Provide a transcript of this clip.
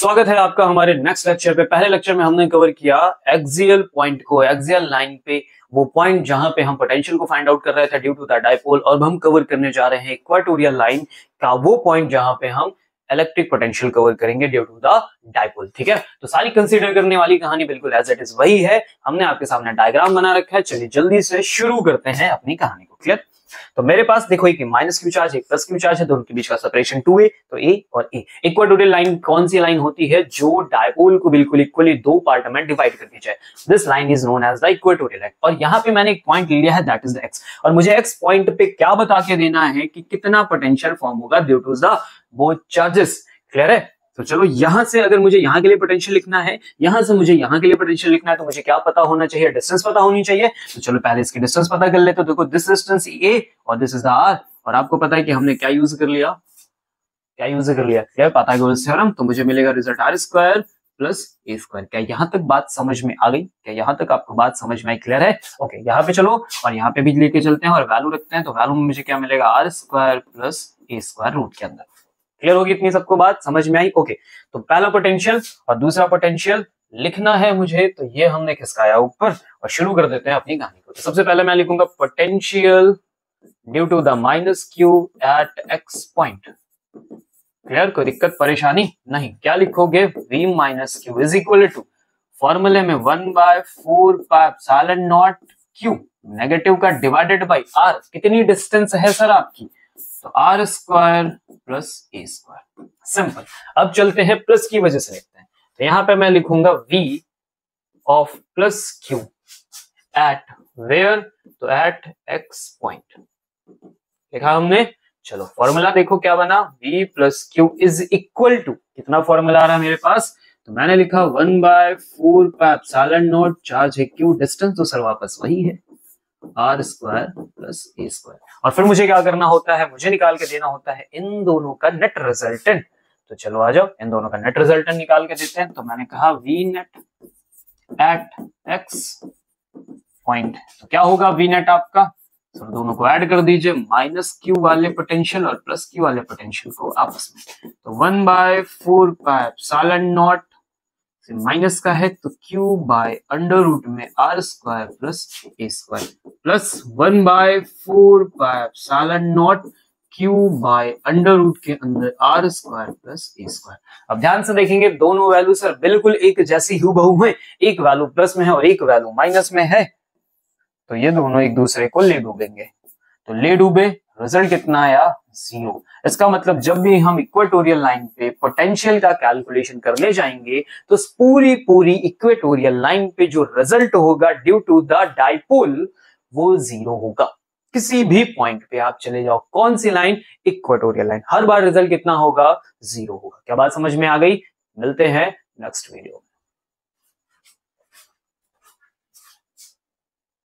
स्वागत है आपका हमारे नेक्स्ट लेक्चर पे। पहले लेक्चर में हमने कवर किया एक्सियल पॉइंट को, एक्सियल लाइन पे वो पॉइंट जहां पे हम पोटेंशियल को फाइंड आउट कर रहे थे ड्यू टू द डाइपोल, और हम कवर करने जा रहे हैं इक्वेटोरियल लाइन का वो पॉइंट जहां पे हम इलेक्ट्रिक पोटेंशियल कवर करेंगे ड्यू टू द डाइपोल। ठीक है, तो सारी कंसीडर करने वाली कहानी बिल्कुल एज इट इज वही है। हमने आपके सामने डायग्राम बना रखा है। चलिए जल्दी से शुरू करते हैं अपनी कहानी को। क्लियर? तो मेरे पास देखो एक माइनस क्यू चार्ज, एक प्लस क्यू चार्ज है, दोनों के बीच का सेपरेशन 2a, तो a और a। इक्वेटोरियल लाइन कौन सी लाइन होती है? जो डायपोल को बिल्कुल इक्वली दो पार्ट में डिवाइड करती है। This line is known as the equatorial line. और यहाँ पे मैंने एक पॉइंट लिया है, दैट इज द x, और मुझे x पॉइंट पे क्या बता के देना है कि कितना पोटेंशियल फॉर्म होगा due to the both charges. Clear है? तो चलो यहां से अगर मुझे यहां के लिए पोटेंशियल लिखना है, यहां से मुझे यहां के लिए पोटेंशियल लिखना है, तो मुझे क्या पता होना चाहिए? डिस्टेंस पता होनी चाहिए। तो चलो पहले इसकी डिस्टेंस पता कर लेते। तो देखो दिस डिस्टेंस a और दिस इज द r, और आपको पता है कि हमने क्या यूज कर लिया, क्या पाइथागोरस थ्योरम। तो मुझे मिलेगा result r square plus a square. क्या यहां तक बात समझ में आ गई? क्या यहां तक आपको बात समझ में आई? क्लियर है? ओके, यहाँ पे चलो और यहाँ पे भी लेके चलते हैं और वैल्यू रखते हैं। तो वैल्यू में मुझे क्या मिलेगा? r square plus a square root के अंदर। क्लियर होगी? इतनी सबको बात समझ में आई? ओके, तो पहला पोटेंशियल और दूसरा पोटेंशियल लिखना है मुझे, तो ये हमने खिसकाया ऊपर और शुरू कर देते हैं अपनी कहानी को। तो सबसे पहले मैं लिखूंगा potential due to the minus Q at x point. Clear? कोई दिक्कत परेशानी नहीं? क्या लिखोगे? v minus Q is equal to फॉर्मूले में 1/4πε0 q, नेगेटिव का डिवाइडेड बाई r। कितनी डिस्टेंस है सर आपकी? तो r square plus a square. Simple. अब चलते हैं प्लस की वजह से लिखते हैं। तो यहां पे मैं लिखूंगा v of plus q at where, तो एट x पॉइंट। लिखा हमने। चलो फॉर्मूला देखो क्या बना, v plus Q is equal to, कितना फॉर्मूला आ रहा है मेरे पास? तो मैंने लिखा 1/4πε0, चार्ज है q, डिस्टेंस तो सर वापस वही है r square plus a square. और फिर मुझे क्या करना होता है? मुझे निकाल के देना होता है इन दोनों का नेट रिजल्टेंट। तो चलो आ जाओ, इन दोनों का नेट रिजल्टेंट निकाल के देते हैं। तो मैंने कहा v net at x point, तो क्या होगा v नेट आपका? तो दोनों को ऐड कर दीजिए, माइनस क्यू वाले पोटेंशियल और प्लस क्यू वाले पोटेंशियल को आपस में। तो 1/4πε0 माइनस का है तो q बाय अंडर रूट में r square plus a square, plus 1/4πε0 q by under root के अंदर r square plus a square. अब ध्यान से देखेंगे दोनों वैल्यू सर बिल्कुल एक जैसी हूबहू है। एक वैल्यू प्लस में है और एक वैल्यू माइनस में है, तो ये दोनों एक दूसरे को ले डूबेंगे। तो ले डूबे, रिजल्ट कितना आया? 0। इसका मतलब जब भी हम इक्वेटोरियल लाइन पे पोटेंशियल का कैलकुलेशन करने जाएंगे तो पूरी इक्वेटोरियल लाइन पे जो रिजल्ट होगा ड्यू टू द डाइपोल वो 0 होगा। किसी भी पॉइंट पे आप चले जाओ, कौन सी लाइन? इक्वेटोरियल लाइन, हर बार रिजल्ट कितना होगा? 0 होगा। क्या बात समझ में आ गई? मिलते हैं नेक्स्ट वीडियो में।